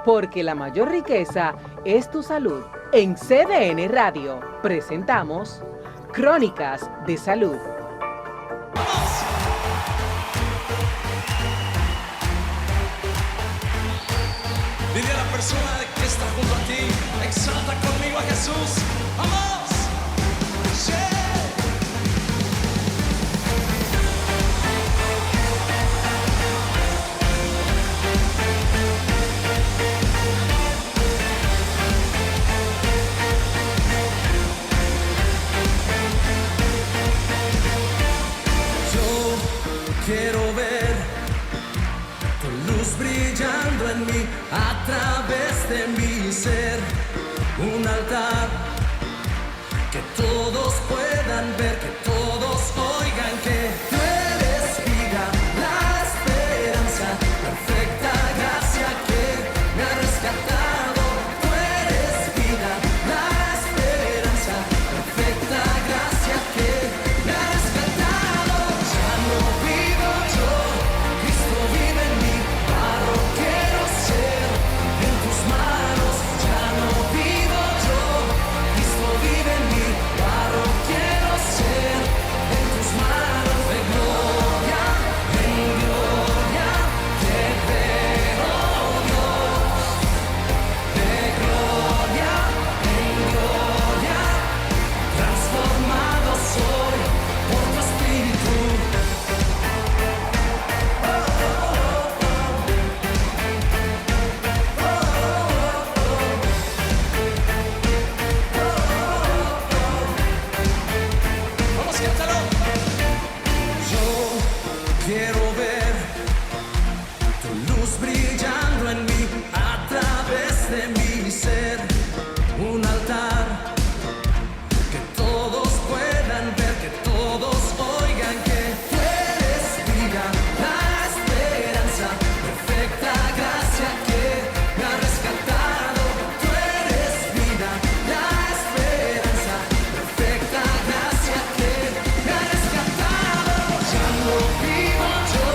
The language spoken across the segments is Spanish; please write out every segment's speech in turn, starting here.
porque la mayor riqueza es tu salud. En CDN Radio presentamos Crónicas de Salud. Dile a la persona que está junto a ti, exalta conmigo a Jesús. ¡Vamos! ¡Sí! Quiero ver tu luz brillando en mí, a través de mi ser, un altar que todos puedan ver, que todos oigan que tú eres vida, la esperanza, perfecta gracia que me ha rescatado. Tú eres vida, la esperanza, perfecta gracia que me ha rescatado. Ya no vivo yo, Cristo vive en mí, barro quiero ser en tus manos. Ya no vivo yo, Cristo vive en mí, barro quiero ser en tus manos. De gloria en gloria te veo, Dios. De gloria en gloria transformado soy por tu espíritu. Vamos, cántalo. Yo quiero ver tu luz brillando en mí, a través de mi ser, un altar que todos puedan ver, que todos oigan que tú eres vida, la esperanza, perfecta gracia que me ha rescatado. Tú eres vida, la esperanza, perfecta gracia que me ha rescatado. Ya no vivo yo,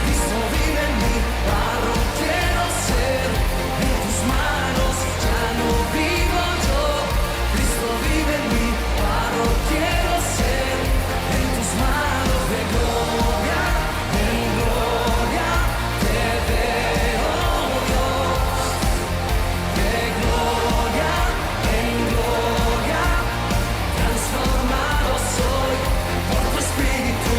Cristo vive en mí, barro quiero ser en tus manos. Ya no vivo yo, Cristo vive en mí, barro quiero ser en tus manos. De gloria en gloria te veo, Dios. De gloria en gloria transformado soy por tu espíritu.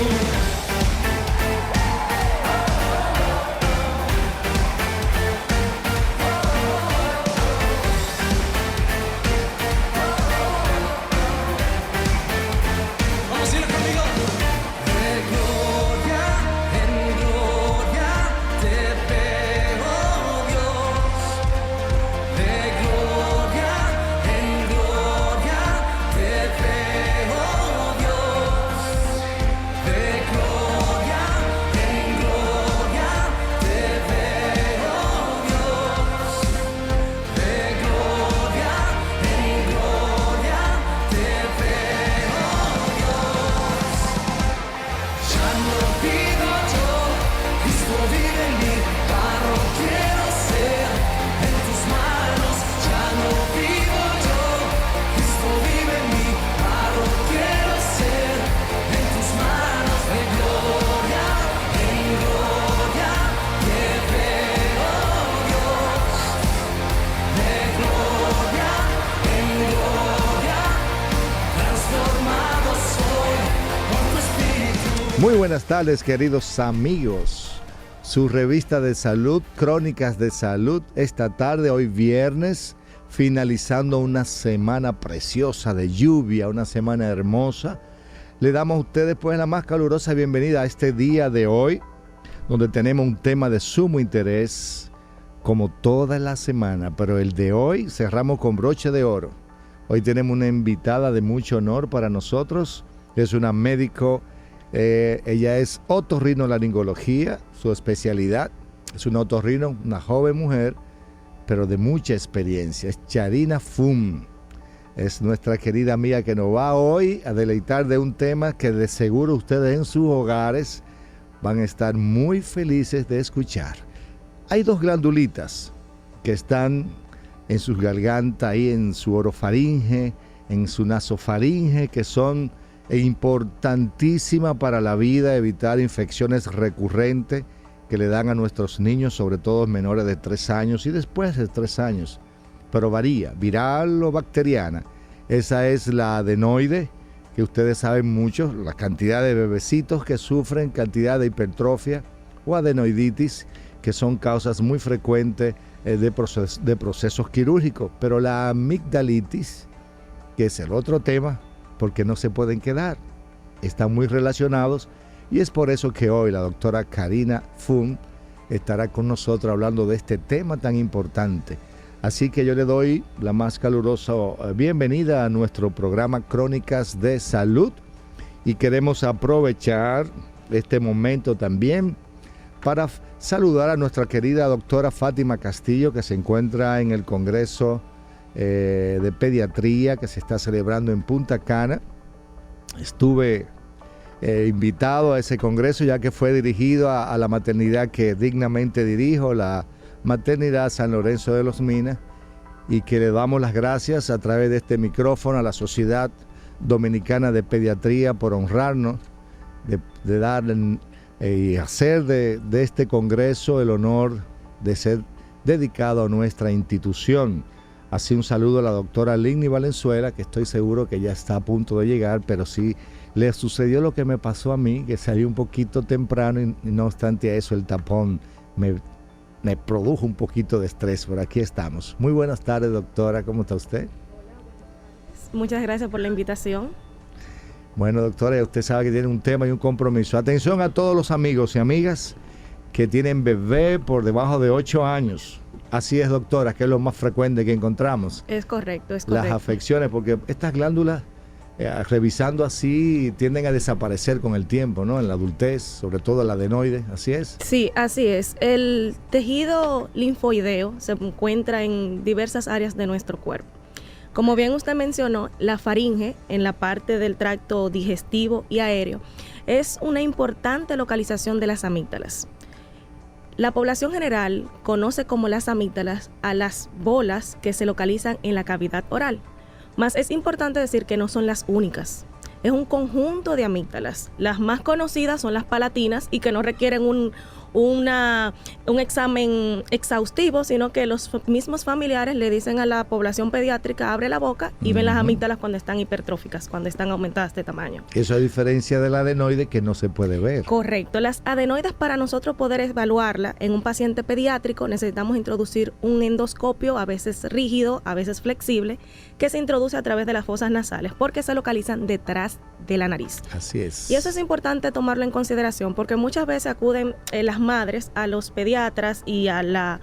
Vamos a ir conmigo. De gloria en gloria te veo, Dios. De gloria en gloria te veo, Dios. De gloria en gloria te veo, Dios. De gloria en gloria te veo, Dios. Ya no vivo yo, Cristo vive en mí, barro quiero ser en tus manos. Ya no vivo yo, Cristo vive en mí, barro quiero ser en tus manos. De gloria en gloria te veo, Dios. De gloria en gloria transformado soy por tu espíritu. Muy buenas tardes, queridos amigos. Su revista de salud, Crónicas de Salud, esta tarde, hoy viernes, finalizando una semana preciosa de lluvia, una semana hermosa. Le damos a ustedes pues la más calurosa bienvenida a este día de hoy, donde tenemos un tema de sumo interés, como toda la semana, pero el de hoy cerramos con broche de oro. Hoy tenemos una invitada de mucho honor para nosotros, es una médico. Ella es otorrinolaringología, su especialidad. Es una otorrino, una joven mujer, pero de mucha experiencia. Es Charina Fum. Es nuestra querida amiga que nos va hoy a deleitar de un tema que de seguro ustedes en sus hogares van a estar muy felices de escuchar. Hay dos glandulitas que están en sus gargantas, ahí en su orofaringe, en su nasofaringe, que son importantísimas para la vida, evitar infecciones recurrentes que le dan a nuestros niños, sobre todo menores de 3 años y después de 3 años, pero varía, viral o bacteriana. Esa es la adenoide, que ustedes saben mucho, la cantidad de bebecitos que sufren, cantidad de hipertrofia o adenoiditis, que son causas muy frecuentes de procesos quirúrgicos. Pero la amigdalitis, que es el otro tema, porque no se pueden quedar, están muy relacionados, y es por eso que hoy la doctora Karina Fung estará con nosotros hablando de este tema tan importante. Así que yo le doy la más calurosa bienvenida a nuestro programa Crónicas de Salud, y queremos aprovechar este momento también para saludar a nuestra querida doctora Fátima Castillo, que se encuentra en el Congreso de Pediatría que se está celebrando en Punta Cana. Estuve invitado a ese congreso, ya que fue dirigido a la maternidad que dignamente dirijo, la maternidad San Lorenzo de los Minas, y que le damos las gracias a través de este micrófono a la Sociedad Dominicana de Pediatría por honrarnos de dar y hacer de este congreso el honor de ser dedicado a nuestra institución. Así un saludo a la doctora Ligny Valenzuela, que estoy seguro que ya está a punto de llegar, pero sí le sucedió lo que me pasó a mí, que salí un poquito temprano y no obstante a eso el tapón me produjo un poquito de estrés, pero aquí estamos. Muy buenas tardes, doctora, ¿cómo está usted? Muchas gracias por la invitación. Bueno, doctora, usted sabe que tiene un tema y un compromiso. Atención a todos los amigos y amigas que tienen bebé por debajo de 8 años. Así es, doctora, que es lo más frecuente que encontramos. Es correcto, es correcto. Las afecciones, porque estas glándulas, revisando así, tienden a desaparecer con el tiempo, ¿no? En la adultez, sobre todo el adenoide, ¿así es? Sí, así es. El tejido linfoideo se encuentra en diversas áreas de nuestro cuerpo. Como bien usted mencionó, la faringe, en la parte del tracto digestivo y aéreo, es una importante localización de las amígdalas. La población general conoce como las amígdalas a las bolas que se localizan en la cavidad oral. Mas es importante decir que no son las únicas. Es un conjunto de amígdalas. Las más conocidas son las palatinas y que no requieren un examen exhaustivo, sino que los mismos familiares le dicen a la población pediátrica, abre la boca y ven las amígdalas cuando están hipertróficas, cuando están aumentadas de tamaño. Eso a diferencia del adenoide, que no se puede ver. Correcto. Las adenoides, para nosotros poder evaluarla en un paciente pediátrico, necesitamos introducir un endoscopio, a veces rígido, a veces flexible, que se introduce a través de las fosas nasales, porque se localizan detrás de la nariz. Así es. Y eso es importante tomarlo en consideración, porque muchas veces acuden las madres a los pediatras y a la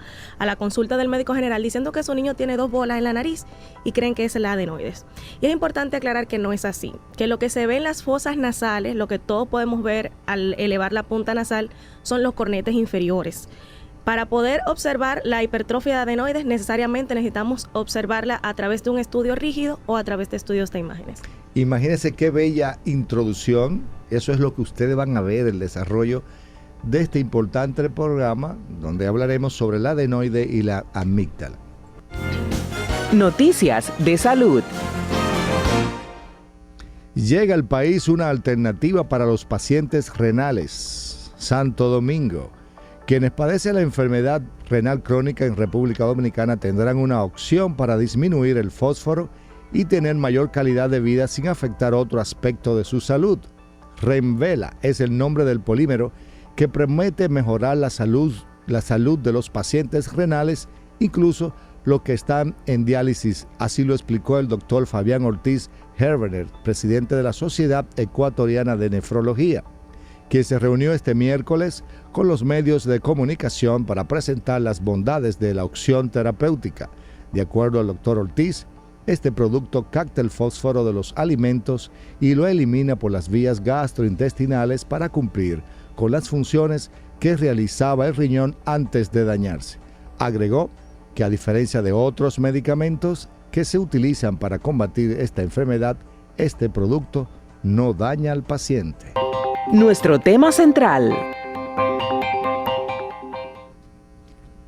consulta del médico general diciendo que su niño tiene 2 bolas en la nariz y creen que es la adenoides. Y es importante aclarar que no es así, que lo que se ve en las fosas nasales, lo que todos podemos ver al elevar la punta nasal, son los cornetes inferiores. Para poder observar la hipertrofia de adenoides, necesariamente necesitamos observarla a través de un estudio rígido o a través de estudios de imágenes. Imagínense qué bella introducción. Eso es lo que ustedes van a ver, el desarrollo de este importante programa, donde hablaremos sobre el adenoide y la amígdala. Noticias de salud. Llega al país una alternativa para los pacientes renales. Santo Domingo. Quienes padecen la enfermedad renal crónica en República Dominicana tendrán una opción para disminuir el fósforo y tener mayor calidad de vida sin afectar otro aspecto de su salud. Renvela es el nombre del polímero que promete mejorar la salud de los pacientes renales, incluso los que están en diálisis. Así lo explicó el doctor Fabián Ortiz Herbener, presidente de la Sociedad Ecuatoriana de Nefrología, quien se reunió este miércoles con los medios de comunicación para presentar las bondades de la opción terapéutica. De acuerdo al doctor Ortiz, este producto capta el fósforo de los alimentos y lo elimina por las vías gastrointestinales para cumplir con las funciones que realizaba el riñón antes de dañarse. Agregó que a diferencia de otros medicamentos que se utilizan para combatir esta enfermedad, este producto no daña al paciente. Nuestro tema central.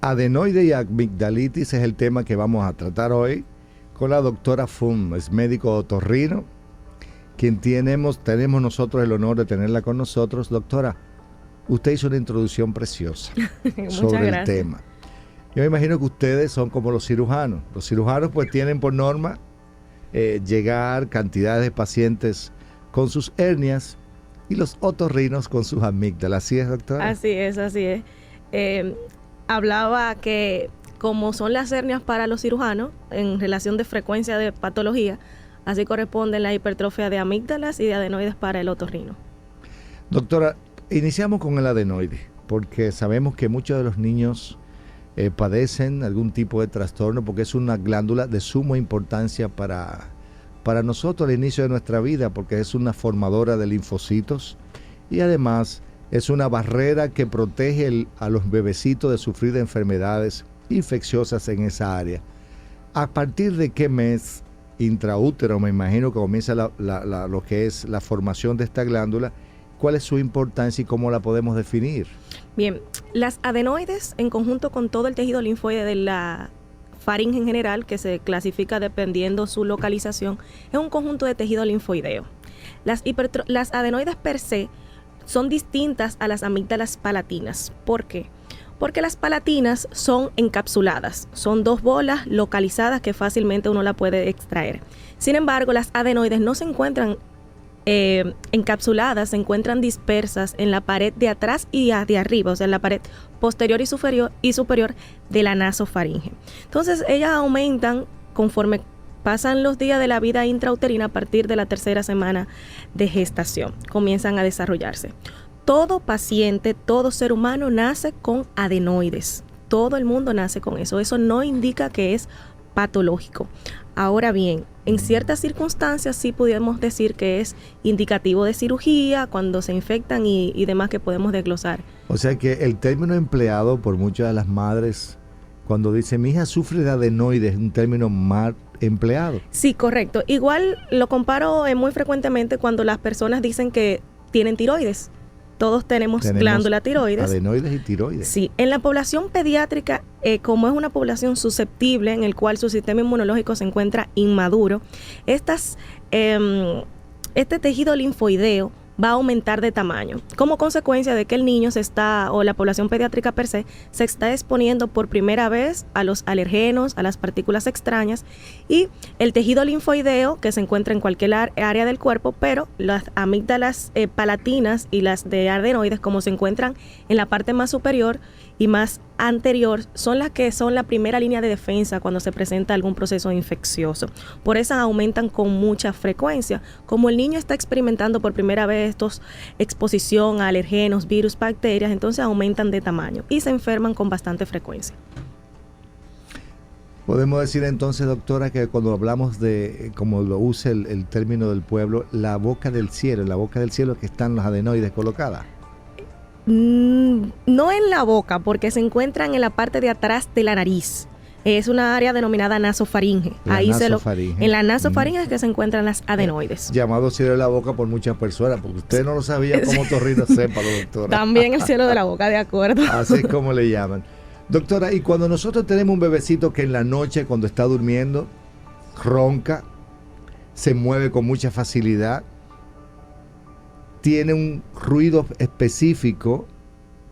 Adenoide y amigdalitis es el tema que vamos a tratar hoy con la doctora Fum, es médico otorrino, quien tenemos nosotros el honor de tenerla con nosotros. Doctora, usted hizo una introducción preciosa sobre el tema. Yo me imagino que ustedes son como los cirujanos. Los cirujanos pues tienen por norma llegar cantidades de pacientes con sus hernias y los otorrinos con sus amígdalas. ¿Así es, doctora? Así es, así es. Hablaba que como son las hernias para los cirujanos en relación de frecuencia de patología, así corresponde la hipertrofia de amígdalas y de adenoides para el otorrino. Doctora, iniciamos con el adenoide, porque sabemos que muchos de los niños padecen algún tipo de trastorno, porque es una glándula de suma importancia para nosotros al inicio de nuestra vida, porque es una formadora de linfocitos y además es una barrera que protege a los bebecitos de sufrir de enfermedades infecciosas en esa área. ¿A partir de qué mes intraútero me imagino que comienza lo que es la formación de esta glándula? ¿Cuál es su importancia y cómo la podemos definir? Bien, las adenoides en conjunto con todo el tejido linfoide de la faringe en general, que se clasifica dependiendo su localización, es un conjunto de tejido linfoideo. Las adenoides per se son distintas a las amígdalas palatinas. ¿Por qué? Porque las palatinas son encapsuladas, son dos bolas localizadas que fácilmente uno la puede extraer. Sin embargo, las adenoides no se encuentran encapsuladas, se encuentran dispersas en la pared de atrás y de arriba, o sea, en la pared posterior y superior de la nasofaringe. Entonces, ellas aumentan conforme pasan los días de la vida intrauterina a partir de la tercera semana de gestación. Comienzan a desarrollarse. Todo paciente, todo ser humano nace con adenoides. Todo el mundo nace con eso. Eso no indica que es patológico. Ahora bien, en ciertas circunstancias sí podemos decir que es indicativo de cirugía, cuando se infectan y demás que podemos desglosar. O sea que el término empleado por muchas de las madres cuando dice mi hija sufre de adenoides es un término mal empleado. Sí, correcto. Igual lo comparo muy frecuentemente cuando las personas dicen que tienen tiroides. Todos tenemos glándula tiroides. Adenoides y tiroides. Sí, en la población pediátrica, como es una población susceptible en el cual su sistema inmunológico se encuentra inmaduro, este tejido linfoideo va a aumentar de tamaño, como consecuencia de que el niño o la población pediátrica per se está exponiendo por primera vez a los alergenos, a las partículas extrañas, y el tejido linfoideo que se encuentra en cualquier área del cuerpo, pero las amígdalas palatinas y las de adenoides, como se encuentran en la parte más superior y más anterior, son las que son la primera línea de defensa cuando se presenta algún proceso infeccioso. Por eso aumentan con mucha frecuencia. Como el niño está experimentando por primera vez exposición a alergenos, virus, bacterias, entonces aumentan de tamaño y se enferman con bastante frecuencia. Podemos decir entonces, doctora, que cuando hablamos de, como lo usa el término del pueblo, la boca del cielo que están las adenoides colocadas. No en la boca, porque se encuentran en la parte de atrás de la nariz. Es una área denominada nasofaringe. En la nasofaringe es que se encuentran las adenoides. Llamado cielo de la boca por muchas personas, porque usted no lo sabía como otorrino, sépalo, doctora. También el cielo de la boca, de acuerdo. Así es como le llaman. Doctora, y cuando nosotros tenemos un bebecito que en la noche, cuando está durmiendo, ronca, se mueve con mucha facilidad, tiene un ruido específico,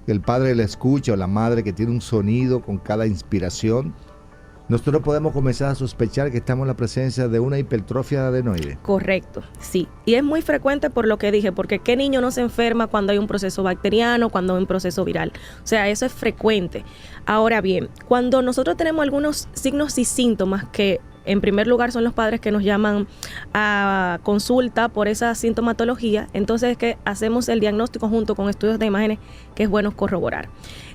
que el padre le escucha o la madre que tiene un sonido con cada inspiración, nosotros podemos comenzar a sospechar que estamos en la presencia de una hipertrofia de adenoides. Correcto, sí. Y es muy frecuente por lo que dije, porque ¿qué niño no se enferma cuando hay un proceso bacteriano, cuando hay un proceso viral? O sea, eso es frecuente. Ahora bien, cuando nosotros tenemos algunos signos y síntomas que en primer lugar son los padres que nos llaman a consulta por esa sintomatología, entonces es que hacemos el diagnóstico junto con estudios de imágenes que es bueno corroborar.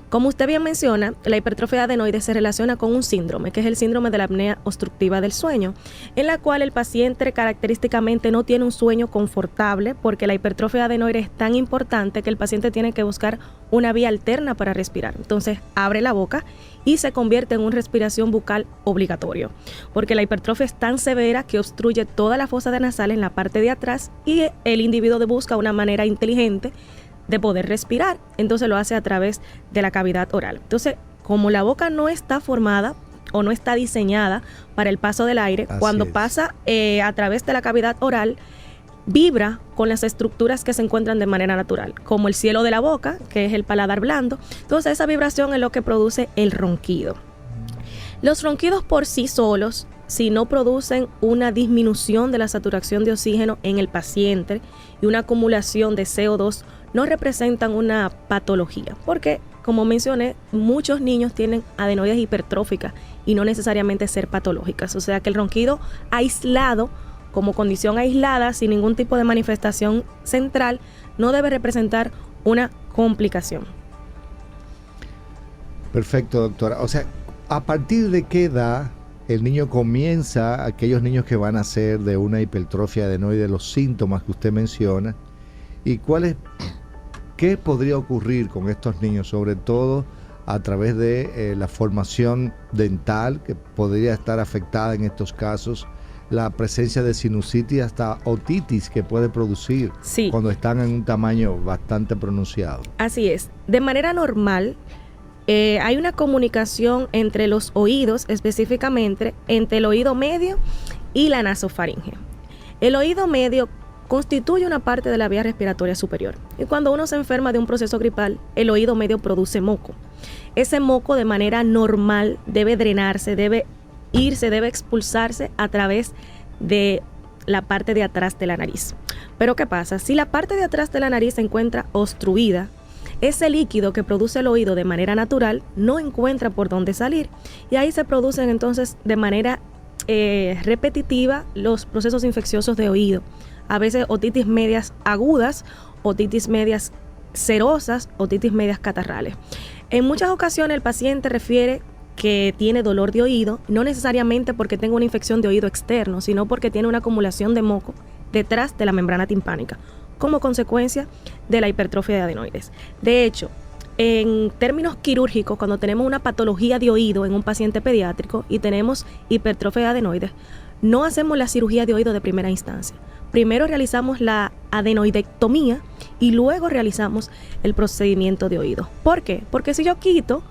Como usted bien menciona, la hipertrofia de adenoides se relaciona con un síndrome, que es el síndrome de la apnea obstructiva del sueño, en la cual el paciente característicamente no tiene un sueño confortable, porque la hipertrofia de adenoides es tan importante que el paciente tiene que buscar una vía alterna para respirar. Entonces abre la boca y se convierte en una respiración bucal obligatorio, porque la hipertrofia es tan severa que obstruye toda la fosa nasal en la parte de atrás y el individuo busca una manera inteligente de poder respirar, entonces lo hace a través de la cavidad oral. Entonces, como la boca no está formada o no está diseñada para el paso del aire, Así cuando es. pasa a través de la cavidad oral, vibra con las estructuras que se encuentran de manera natural, como el cielo de la boca, que es el paladar blando. Entonces esa vibración es lo que produce el ronquido. Los ronquidos por sí solos, si no producen una disminución de la saturación de oxígeno en el paciente y una acumulación de CO2, no representan una patología, porque, como mencioné, muchos niños tienen adenoides hipertróficas y no necesariamente ser patológicas. O sea que el ronquido aislado, como condición aislada, sin ningún tipo de manifestación central, no debe representar una complicación. Perfecto, doctora. O sea, ¿a partir de qué edad el niño comienza, aquellos niños que van a ser de una hipertrofia adenoide, los síntomas que usted menciona? ¿Y qué podría ocurrir con estos niños, sobre todo a través de la formación dental, que podría estar afectada en estos casos, la presencia de sinusitis, hasta otitis que puede producir Sí. cuando están en un tamaño bastante pronunciado? Así es. De manera normal, hay una comunicación entre los oídos, específicamente entre el oído medio y la nasofaringe. El oído medio constituye una parte de la vía respiratoria superior. Y cuando uno se enferma de un proceso gripal, el oído medio produce moco. Ese moco de manera normal debe drenarse, debe irse, debe expulsarse a través de la parte de atrás de la nariz. Pero ¿qué pasa? Si la parte de atrás de la nariz se encuentra obstruida, ese líquido que produce el oído de manera natural no encuentra por dónde salir. Y ahí se producen entonces de manera repetitiva los procesos infecciosos de oído. A veces otitis medias agudas, otitis medias serosas, otitis medias catarrales. En muchas ocasiones el paciente refiere que tiene dolor de oído, no necesariamente porque tenga una infección de oído externo, sino porque tiene una acumulación de moco detrás de la membrana timpánica, como consecuencia de la hipertrofia de adenoides. De hecho, en términos quirúrgicos, cuando tenemos una patología de oído en un paciente pediátrico y tenemos hipertrofia de adenoides, no hacemos la cirugía de oído de primera instancia. Primero realizamos la adenoidectomía y luego realizamos el procedimiento de oído. ¿Por qué? Porque si yo quito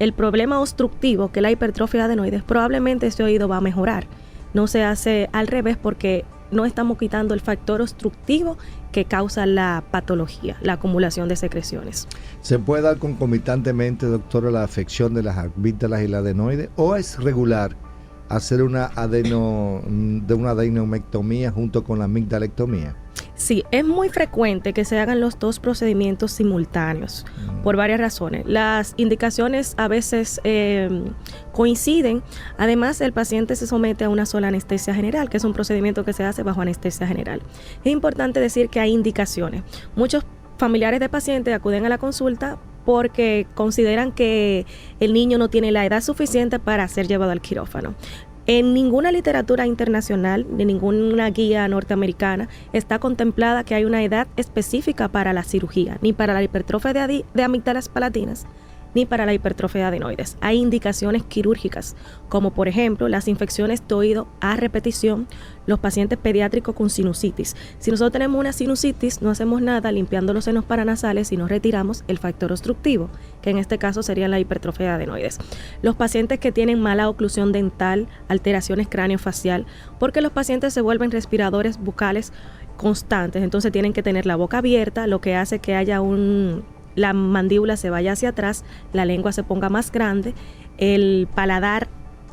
el problema obstructivo, que es la hipertrofia de adenoides, probablemente este oído va a mejorar. No se hace al revés porque no estamos quitando el factor obstructivo que causa la patología, la acumulación de secreciones. ¿Se puede dar concomitantemente, doctora, la afección de las amígdalas y la adenoide, o es regular hacer una adenomectomía junto con la amigdalectomía? Sí, es muy frecuente que se hagan los dos procedimientos simultáneos por varias razones. Las indicaciones a veces coinciden. Además, el paciente se somete a una sola anestesia general, que es un procedimiento que se hace bajo anestesia general. Es importante decir que hay indicaciones. Muchos familiares de pacientes acuden a la consulta porque consideran que el niño no tiene la edad suficiente para ser llevado al quirófano. En ninguna literatura internacional, ni ninguna guía norteamericana, está contemplada que hay una edad específica para la cirugía, ni para la hipertrofia de amígdalas palatinas, ni para la hipertrofia de adenoides. Hay indicaciones quirúrgicas, como por ejemplo las infecciones de oído a repetición, los pacientes pediátricos con sinusitis. Si nosotros tenemos una sinusitis, no hacemos nada limpiando los senos paranasales, sino retiramos el factor obstructivo, que en este caso sería la hipertrofia de adenoides. Los pacientes que tienen mala oclusión dental, alteraciones craneofacial, porque los pacientes se vuelven respiradores bucales constantes, entonces tienen que tener la boca abierta, lo que hace que haya la mandíbula se vaya hacia atrás, la lengua se ponga más grande, el paladar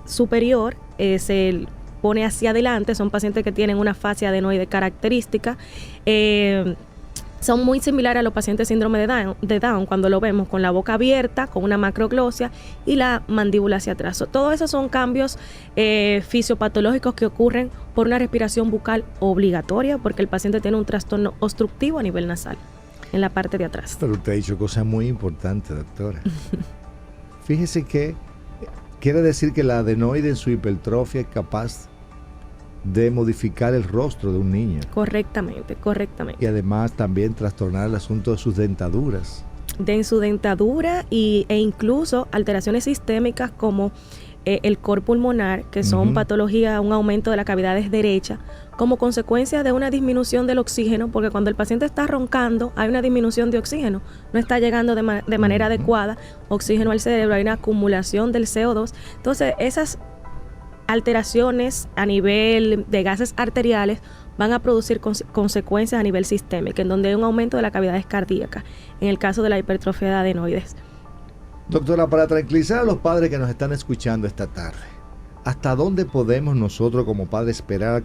superior se pone hacia adelante. Son pacientes que tienen una fascia adenoide característica. Son muy similares a los pacientes síndrome de Down cuando lo vemos con la boca abierta, con una macroglosia y la mandíbula hacia atrás. Todo eso son cambios fisiopatológicos que ocurren por una respiración bucal obligatoria, porque el paciente tiene un trastorno obstructivo a nivel nasal en la parte de atrás. Pero usted ha dicho cosas muy importantes, doctora. Fíjese que quiere decir que la adenoide en su hipertrofia es capaz de modificar el rostro de un niño. Correctamente. Y además también trastornar el asunto de sus dentaduras. en su dentadura e incluso alteraciones sistémicas como el cor pulmonar, que son patologías, un aumento de la cavidad derecha, como consecuencia de una disminución del oxígeno, porque cuando el paciente está roncando hay una disminución de oxígeno, no está llegando de manera adecuada oxígeno al cerebro, hay una acumulación del CO2. Entonces, esas alteraciones a nivel de gases arteriales van a producir consecuencias a nivel sistémico, en donde hay un aumento de la cavidad cardíaca, en el caso de la hipertrofia de adenoides. Doctora, para tranquilizar a los padres que nos están escuchando esta tarde, ¿hasta dónde podemos nosotros como padres esperar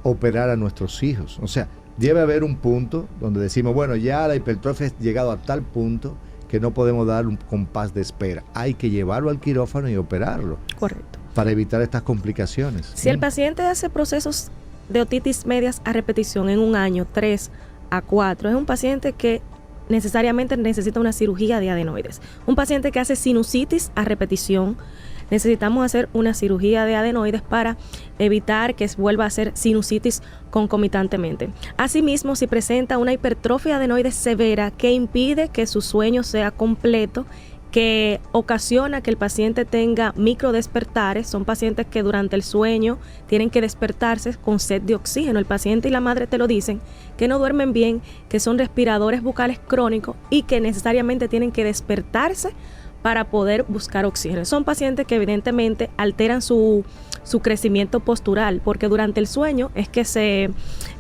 operar a nuestros hijos? O sea, debe haber un punto donde decimos, bueno, ya la hipertrofia ha llegado a tal punto que no podemos dar un compás de espera. Hay que llevarlo al quirófano y operarlo. Correcto. Para evitar estas complicaciones. Si el paciente hace procesos de otitis medias a repetición en un año, 3 a 4, es un paciente que necesariamente necesita una cirugía de adenoides. Un paciente que hace sinusitis a repetición, necesitamos hacer una cirugía de adenoides para evitar que vuelva a hacer sinusitis concomitantemente. Asimismo, si presenta una hipertrofia adenoides severa que impide que su sueño sea completo, que ocasiona que el paciente tenga microdespertares, son pacientes que durante el sueño tienen que despertarse con sed de oxígeno. El paciente y la madre te lo dicen, que no duermen bien, que son respiradores bucales crónicos y que necesariamente tienen que despertarse para poder buscar oxígeno. Son pacientes que evidentemente alteran su crecimiento postural, porque durante el sueño es que se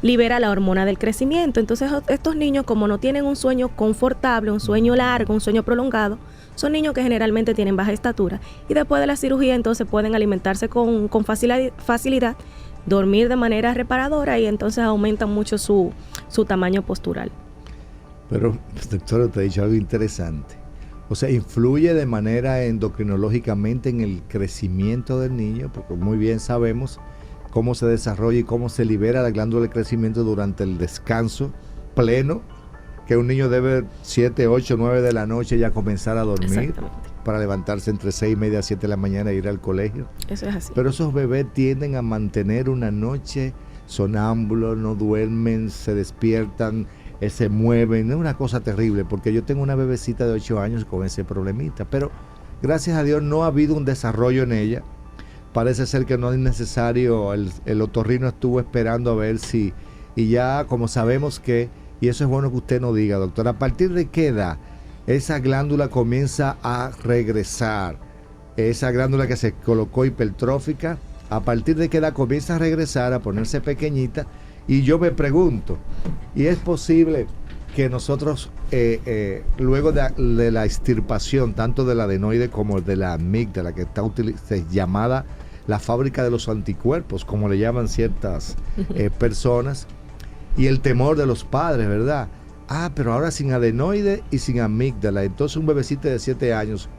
libera la hormona del crecimiento. Entonces estos niños, como no tienen un sueño confortable, un sueño largo, un sueño prolongado, son niños que generalmente tienen baja estatura y después de la cirugía entonces pueden alimentarse con facilidad, dormir de manera reparadora y entonces aumentan mucho su tamaño postural. Pero, doctor, te he dicho algo interesante. O sea, influye de manera endocrinológicamente en el crecimiento del niño, porque muy bien sabemos cómo se desarrolla y cómo se libera la glándula de crecimiento durante el descanso pleno, que un niño debe 7, 8, 9 de la noche ya comenzar a dormir para levantarse entre 6 y media, 7 de la mañana e ir al colegio. Eso es así. Pero esos bebés tienden a mantener una noche sonámbulos, no duermen, se despiertan, se mueven. Es una cosa terrible, porque yo tengo una bebecita de 8 años con ese problemita, pero gracias a Dios no ha habido un desarrollo en ella. Parece ser que no es necesario, el otorrino estuvo esperando a ver si, y ya como sabemos que, y eso es bueno que usted nos diga, doctor, ¿a partir de qué edad esa glándula comienza a regresar? Esa glándula que se colocó hipertrófica, ¿a partir de qué edad comienza a regresar, a ponerse pequeñita? Y yo me pregunto, ¿y es posible que nosotros, luego de la extirpación, tanto del adenoide como de la amígdala, que está llamada la fábrica de los anticuerpos, como le llaman ciertas personas, y el temor de los padres, ¿verdad? Pero ahora sin adenoide y sin amígdala, entonces un bebecito de 7 años,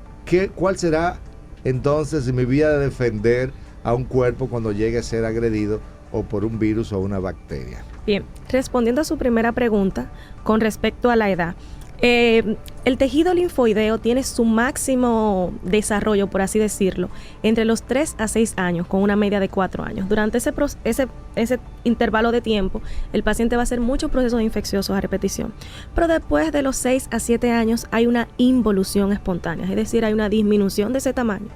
¿cuál será entonces mi vía de defender a un cuerpo cuando llegue a ser agredido o por un virus o una bacteria? Bien, respondiendo a su primera pregunta con respecto a la edad, el tejido linfoideo tiene su máximo desarrollo, por así decirlo, entre los 3 a 6 años, con una media de 4 años. Durante ese intervalo de tiempo, el paciente va a hacer muchos procesos infecciosos a repetición. Pero después de los 6 a 7 años hay una involución espontánea, es decir, hay una disminución de ese tamaño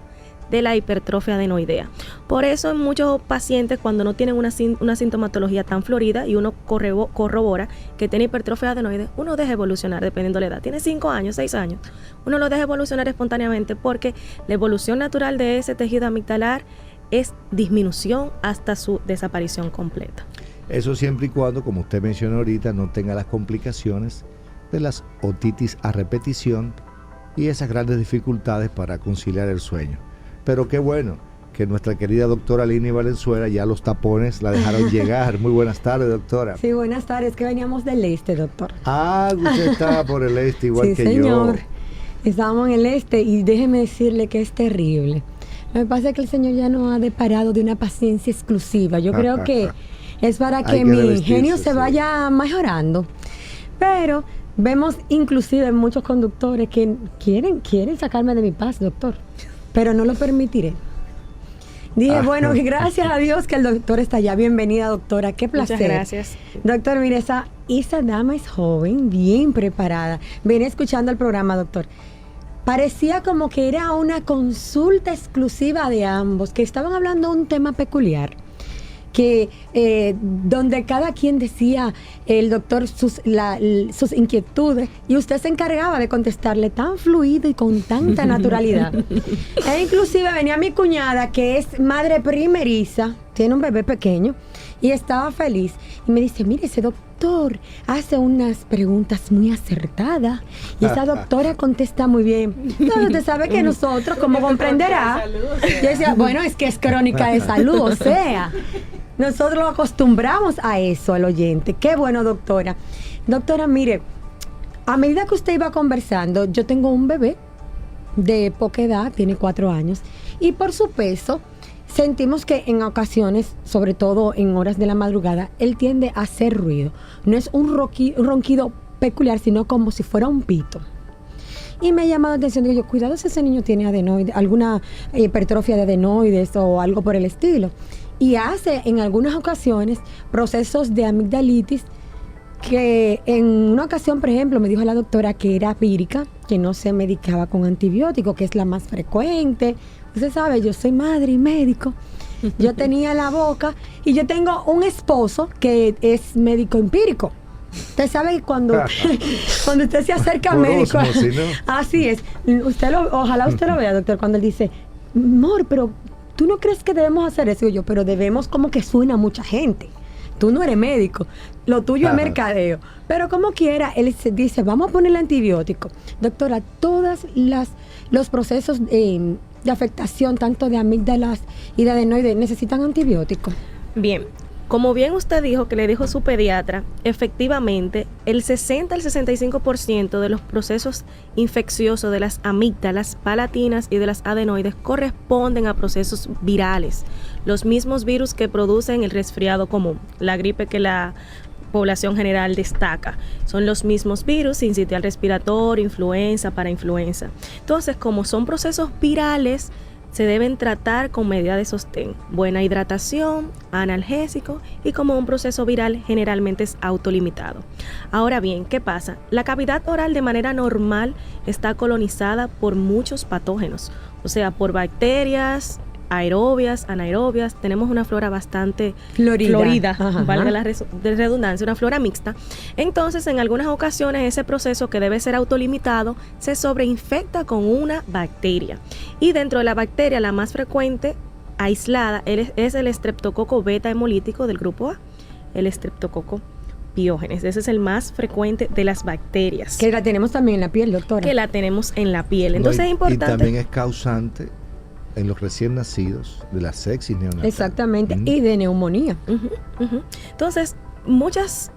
de la hipertrofia adenoidea. Por eso en muchos pacientes, cuando no tienen una sintomatología tan florida y uno corrobora que tiene hipertrofia adenoide, uno deja evolucionar dependiendo de la edad. Tiene 5 años, 6 años, uno lo deja evolucionar espontáneamente, porque la evolución natural de ese tejido amigdalar es disminución hasta su desaparición completa. Eso siempre y cuando, como usted mencionó ahorita, no tenga las complicaciones de las otitis a repetición y esas grandes dificultades para conciliar el sueño. Pero qué bueno que nuestra querida doctora Lini Valenzuela, ya los tapones la dejaron llegar. Muy buenas tardes, doctora. Sí, buenas tardes, que veníamos del este, doctor. Usted estaba por el este igual sí, que señor. yo. Estábamos en el este y déjeme decirle que es terrible. Lo que pasa es que el Señor ya nos ha deparado de una paciencia exclusiva. Yo creo que es para que mi genio se vaya mejorando. Pero vemos inclusive muchos conductores que quieren sacarme de mi paz, doctor. Pero no lo permitiré. Dije, bueno, gracias a Dios que el doctor está allá. Bienvenida, doctora. Qué placer. Muchas gracias. Doctor, mire, esa dama es joven, bien preparada. Venía escuchando el programa, doctor. Parecía como que era una consulta exclusiva de ambos, que estaban hablando de un tema peculiar, que donde cada quien decía, el doctor, sus inquietudes, y usted se encargaba de contestarle tan fluido y con tanta naturalidad. E inclusive venía mi cuñada, que es madre primeriza, tiene un bebé pequeño, y estaba feliz. Y me dice, mire, ese doctor hace unas preguntas muy acertadas, y esa doctora contesta muy bien. No, usted sabe que nosotros, como comprenderá, yo decía, bueno, es que es crónica de salud, o sea, nosotros lo acostumbramos a eso, al oyente. Qué bueno, doctora. Doctora, mire, a medida que usted iba conversando, yo tengo un bebé de poca edad, tiene 4 años, y por su peso, sentimos que en ocasiones, sobre todo en horas de la madrugada, él tiende a hacer ruido. No es un ronquido peculiar, sino como si fuera un pito. Y me ha llamado la atención, digo yo, cuidado si ese niño tiene adenoides, alguna hipertrofia de adenoides o algo por el estilo. Y hace en algunas ocasiones procesos de amigdalitis que en una ocasión, por ejemplo, me dijo la doctora que era vírica, que no se medicaba con antibióticos, que es la más frecuente. Usted sabe, yo soy madre y médico. Yo tenía la boca y yo tengo un esposo que es médico empírico. Usted sabe cuando usted se acerca al médico, osmosis, ¿no? Así es. Ojalá usted lo vea, doctor, cuando él dice, amor, pero ¿tú no crees que debemos hacer eso? Y yo, pero debemos, como que suena a mucha gente. Tú no eres médico, lo tuyo es mercadeo. Pero como quiera, él se dice, vamos a ponerle antibiótico. Doctora, todos los procesos de afectación, tanto de amígdalas y de adenoides, necesitan antibióticos. Bien, como bien usted dijo, que le dijo su pediatra, efectivamente, el 60 al 65% de los procesos infecciosos de las amígdalas palatinas y de las adenoides corresponden a procesos virales, los mismos virus que producen el resfriado común, la gripe que la población general destaca. Son los mismos virus, sincitial respiratorio, influenza, parainfluenza. Entonces, como son procesos virales, se deben tratar con medida de sostén, buena hidratación, analgésico, y como un proceso viral generalmente es autolimitado. Ahora bien, ¿qué pasa? La cavidad oral de manera normal está colonizada por muchos patógenos, o sea, por bacterias, aerobias, anaerobias. Tenemos una flora bastante florida, valga la redundancia, una flora mixta. Entonces, en algunas ocasiones, ese proceso, que debe ser autolimitado, se sobreinfecta con una bacteria. Y dentro de la bacteria, la más frecuente, aislada, es el estreptococo beta hemolítico del grupo A, el estreptococo piógenes. Ese es el más frecuente de las bacterias. Que la tenemos también en la piel, doctora. Que la tenemos en la piel. Entonces, es importante. Y también es causante en los recién nacidos de la sepsis neonatal. Exactamente, y de neumonía. Entonces, muchas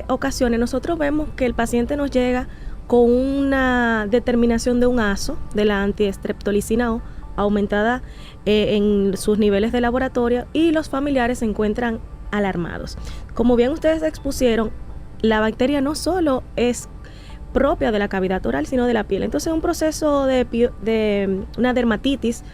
ocasiones nosotros vemos que el paciente nos llega con una determinación de un ASO, de la antiestreptolicina O, aumentada en sus niveles de laboratorio, y los familiares se encuentran alarmados. Como bien ustedes expusieron, la bacteria no solo es propia de la cavidad oral, sino de la piel. Entonces, un proceso de una dermatitis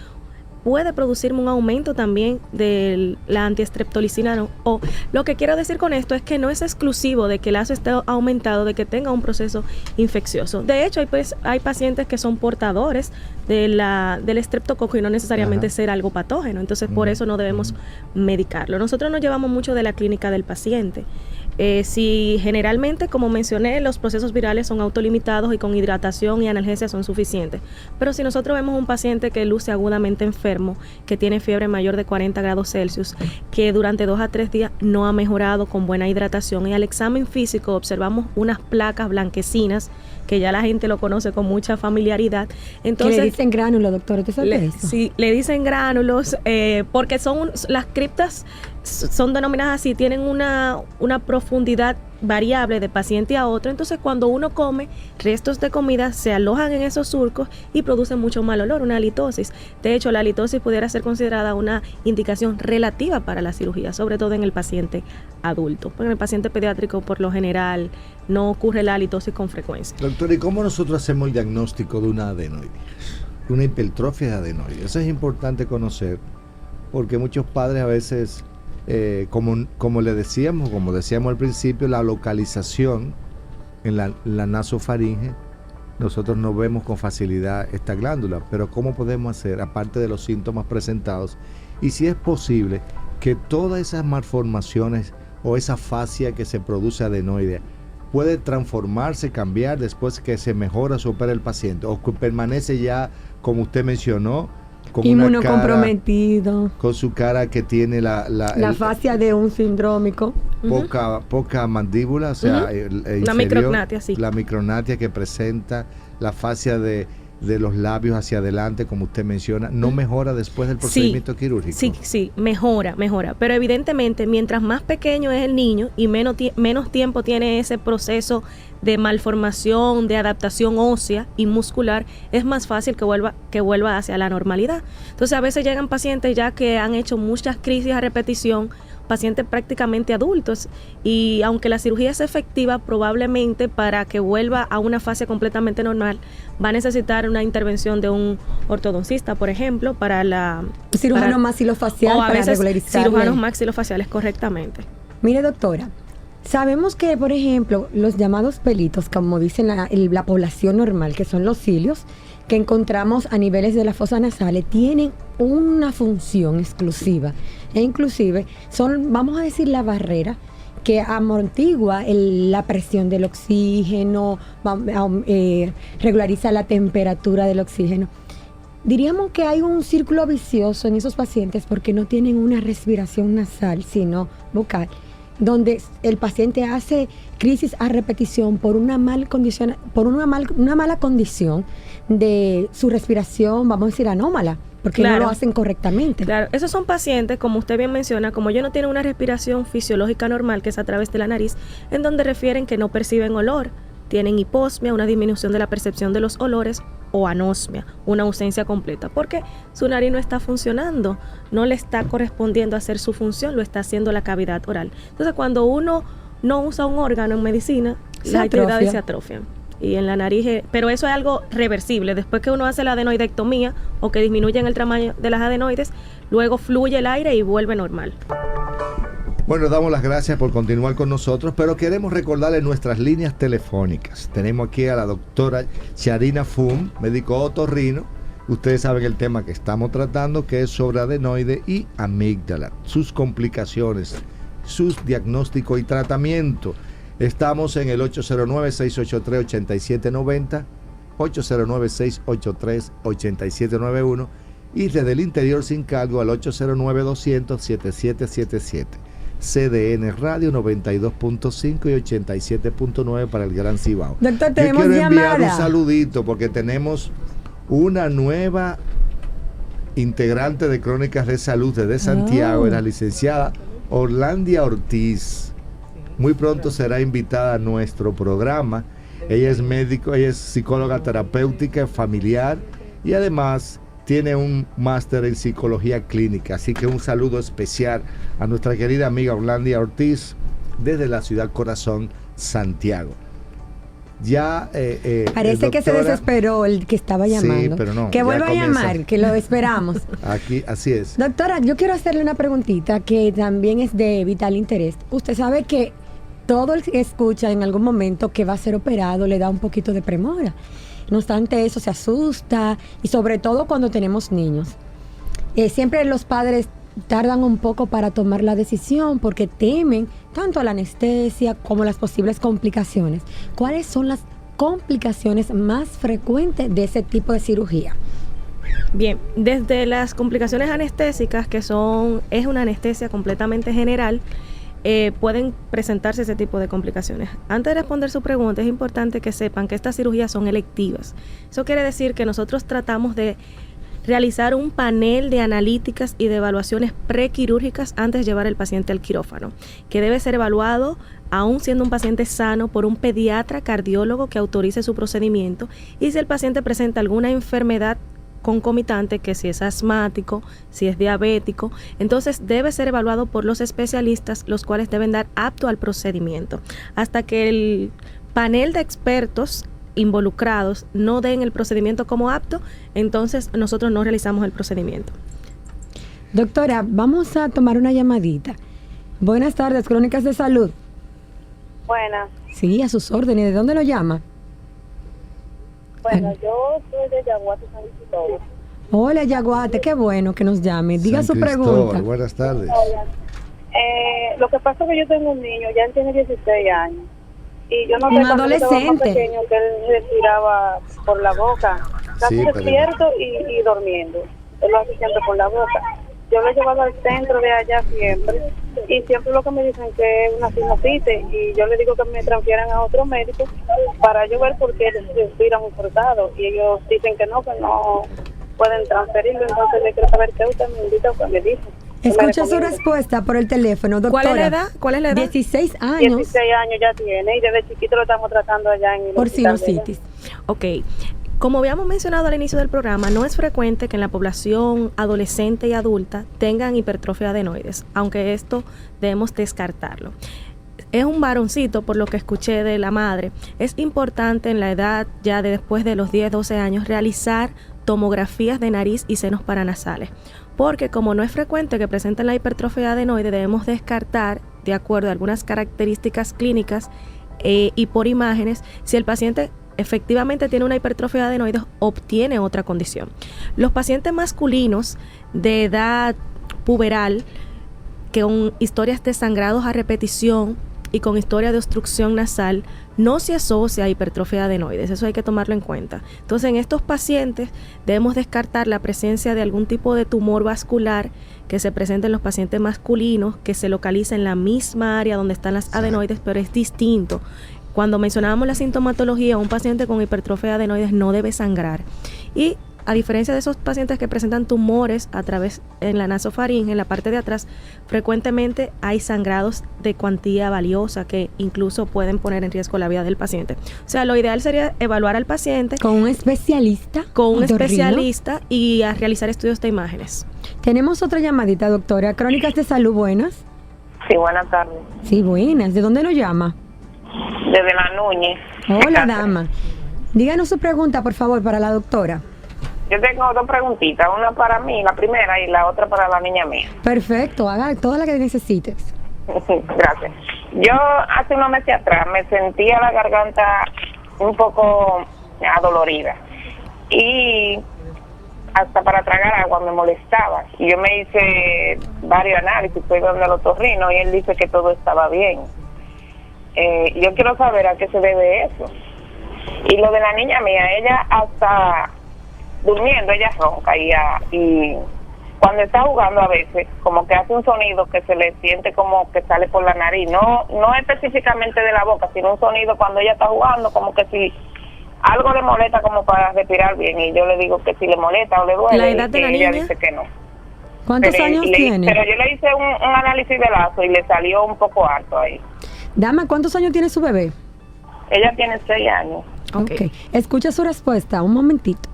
puede producirme un aumento también de la antiestreptolicina O. Lo que quiero decir con esto es que no es exclusivo de que el ASO esté aumentado, de que tenga un proceso infeccioso. De hecho, hay pacientes que son portadores del estreptococo y no necesariamente ser algo patógeno. Entonces, por eso no debemos medicarlo. Nosotros nos llevamos mucho de la clínica del paciente. Si generalmente, como mencioné, los procesos virales son autolimitados y con hidratación y analgesia son suficientes. Pero si nosotros vemos un paciente que luce agudamente enfermo, que tiene fiebre mayor de 40 grados Celsius, que durante 2 a 3 días no ha mejorado con buena hidratación, y al examen físico observamos unas placas blanquecinas, que ya la gente lo conoce con mucha familiaridad. Entonces, ¿qué le dicen gránulos, doctor? ¿Usted sabe eso? Sí, le dicen gránulos, porque las criptas son denominadas así, tienen una profundidad variable de paciente a otro. Entonces, cuando uno come, restos de comida se alojan en esos surcos y producen mucho mal olor, una halitosis. De hecho, la halitosis pudiera ser considerada una indicación relativa para la cirugía, sobre todo en el paciente adulto. Porque en el paciente pediátrico, por lo general, no ocurre la halitosis con frecuencia. Doctor, ¿y cómo nosotros hacemos el diagnóstico de una adenoide? Una hipertrofia de adenoide. Eso es importante conocer, porque muchos padres a veces, como decíamos al principio, la localización en la nasofaringe, nosotros no vemos con facilidad esta glándula, pero ¿cómo podemos hacer, aparte de los síntomas presentados, y si es posible que todas esas malformaciones o esa fascia que se produce adenoide puede transformarse, cambiar después que se mejora, se opera el paciente, o que permanece ya, como usted mencionó, con inmunocomprometido, con su cara que tiene la fascia de un sindrómico, poca mandíbula, o sea, una micrognatia, sí. La micrognatia que presenta la fascia de los labios hacia adelante, como usted menciona, ¿no mejora después del procedimiento quirúrgico? Sí, mejora, pero evidentemente mientras más pequeño es el niño y menos tiempo tiene ese proceso de malformación, de adaptación ósea y muscular, es más fácil que vuelva hacia la normalidad. Entonces a veces llegan pacientes ya que han hecho muchas crisis a repetición, pacientes prácticamente adultos, y aunque la cirugía es efectiva, probablemente para que vuelva a una fase completamente normal va a necesitar una intervención de un ortodoncista, por ejemplo, para la cirujano maxilofacial, o a para veces regularizar cirujanos maxilofaciales, correctamente. Mire, doctora, sabemos que, por ejemplo, los llamados pelitos, como dicen la población normal, que son los cilios, que encontramos a niveles de las fosas nasales, tienen una función exclusiva. E inclusive son, vamos a decir, la barrera que amortigua la presión del oxígeno, regulariza la temperatura del oxígeno. Diríamos que hay un círculo vicioso en esos pacientes porque no tienen una respiración nasal, sino vocal, donde el paciente hace crisis a repetición por una mala condición de su respiración, vamos a decir, anómala, porque no lo hacen correctamente. Claro, esos son pacientes, como usted bien menciona, como ellos no tienen una respiración fisiológica normal, que es a través de la nariz, en donde refieren que no perciben olor, tienen hiposmia, una disminución de la percepción de los olores, o anosmia, una ausencia completa, porque su nariz no está funcionando, no le está correspondiendo a hacer su función, lo está haciendo la cavidad oral. Entonces, cuando uno no usa un órgano en medicina, las actividades se atrofian. Y en la nariz, pero eso es algo reversible. Después que uno hace la adenoidectomía o que disminuyen el tamaño de las adenoides, luego fluye el aire y vuelve normal. Bueno, damos las gracias por continuar con nosotros, pero queremos recordarles nuestras líneas telefónicas. Tenemos aquí a la doctora Charina Fum, médico otorrino. Ustedes saben el tema que estamos tratando, que es sobre adenoide y amígdala, sus complicaciones, sus diagnósticos y tratamiento. Estamos en el 809-683-8790, 809-683-8791 y desde el interior sin cargo al 809-200-7777. CDN Radio 92.5 y 87.9 para el Gran Cibao. Doctor, tenemos Yo quiero llamada. enviar un saludito porque tenemos una nueva integrante de Crónicas de Salud desde Santiago, la licenciada Orlandia Ortiz. Muy pronto será invitada a nuestro programa. Ella es médico, ella es psicóloga terapéutica familiar y además tiene un máster en psicología clínica. Así que un saludo especial a nuestra querida amiga Orlandia Ortiz desde la ciudad corazón, Santiago. Ya parece que se desesperó el que estaba llamando. Sí, pero no, que vuelva a llamar, que lo esperamos. Aquí, así es. Doctora, yo quiero hacerle una preguntita que también es de vital interés. Usted sabe que todo el que escucha en algún momento que va a ser operado le da un poquito de premura. No obstante eso, se asusta, y sobre todo cuando tenemos niños. Siempre los padres tardan un poco para tomar la decisión porque temen tanto la anestesia como las posibles complicaciones. ¿Cuáles son las complicaciones más frecuentes de ese tipo de cirugía? Bien, desde las complicaciones anestésicas, es una anestesia completamente general, pueden presentarse ese tipo de complicaciones. Antes de responder su pregunta, es importante que sepan que estas cirugías son electivas. Eso quiere decir que nosotros tratamos de realizar un panel de analíticas y de evaluaciones prequirúrgicas antes de llevar al paciente al quirófano, que debe ser evaluado, aún siendo un paciente sano, por un pediatra cardiólogo que autorice su procedimiento, y si el paciente presenta alguna enfermedad concomitante, que si es asmático, si es diabético, entonces debe ser evaluado por los especialistas, los cuales deben dar apto al procedimiento. Hasta que el panel de expertos involucrados no den el procedimiento como apto, entonces nosotros no realizamos el procedimiento. Doctora, vamos a tomar una llamadita. Buenas tardes, Crónicas de Salud. Buenas. Sí, a sus órdenes. ¿De dónde lo llama? Bueno, yo soy de Yaguate, San Cristóbal. Hola, Yaguate, qué bueno que nos llame. Diga San su Cristóbal, pregunta. buenas tardes. Lo que pasa es que yo tengo un niño, ya él tiene 16 años. Y yo no Un sé cuando yo estaba más adolescente. pequeño que él respiraba por la boca. Casi Sí, pero- despierto y durmiendo. Él lo hace siempre por la boca. Yo lo he llevado al centro de allá siempre. Y siempre lo que me dicen que es una sinusitis. Y yo le digo que me transfieran a otro médico para yo ver por qué él respira muy forzado. Y ellos dicen que no pueden transferirlo. Entonces le quiero saber qué usted me invita o qué me dice. Escucha su respuesta por el teléfono, doctora. ¿Cuál es la edad? ¿Cuál es la edad? 16 años 16 años ya tiene y desde chiquito lo estamos tratando allá en el por hospital de allá. sinusitis. Ok. Como habíamos mencionado al inicio del programa, no es frecuente que en la población adolescente y adulta tengan hipertrofia de adenoides, aunque esto debemos descartarlo. Es un varoncito, por lo que escuché de la madre. Es importante en la edad ya de después de los 10, 12 años realizar tomografías de nariz y senos paranasales, porque como no es frecuente que presenten la hipertrofia de adenoide, debemos descartar, de acuerdo a algunas características clínicas y por imágenes, si el paciente efectivamente tiene una hipertrofia de adenoides o obtiene otra condición. Los pacientes masculinos de edad puberal con historias de sangrados a repetición y con historia de obstrucción nasal no se asocia a hipertrofia de adenoides, eso hay que tomarlo en cuenta. Entonces en estos pacientes debemos descartar la presencia de algún tipo de tumor vascular que se presente en los pacientes masculinos, que se localiza en la misma área donde están las adenoides, pero es distinto. Cuando mencionábamos la sintomatología, un paciente con hipertrofia de adenoides no debe sangrar. Y a diferencia de esos pacientes que presentan tumores a través en la nasofaringe, en la parte de atrás, frecuentemente hay sangrados de cuantía valiosa que incluso pueden poner en riesgo la vida del paciente. O sea, lo ideal sería evaluar al paciente Con un especialista. con un otorrino. especialista y a realizar estudios de imágenes. Tenemos otra llamadita, doctora. Crónicas de Salud, buenas. Sí, buenas tardes. Sí, buenas. ¿De dónde lo llama? Desde La Núñez. Hola, dama. Díganos su pregunta, por favor, para la doctora. Yo tengo dos preguntitas, una para mí, la primera, y la otra para la niña mía. Perfecto, haga toda la que necesites. Gracias. Yo hace unos meses atrás me sentía la garganta un poco adolorida y hasta para tragar agua me molestaba. Y yo me hice varios análisis, fui donde el otorrino y él dice que todo estaba bien. Yo quiero saber a qué se debe eso. Y lo de la niña mía, ella hasta durmiendo, ella ronca y cuando está jugando a veces como que hace un sonido que se le siente como que sale por la nariz, no específicamente de la boca, sino un sonido cuando ella está jugando, como que si algo le molesta como para respirar bien, y yo le digo que si le molesta o le duele, ¿La edad de y la ella niña? dice que no. ¿Cuántos Pero años tiene? Pero yo le hice un análisis de lazo y le salió un poco alto ahí. Dama, ¿cuántos años tiene su bebé? Ella tiene 6 años. Ok. Escucha su respuesta, un momentito.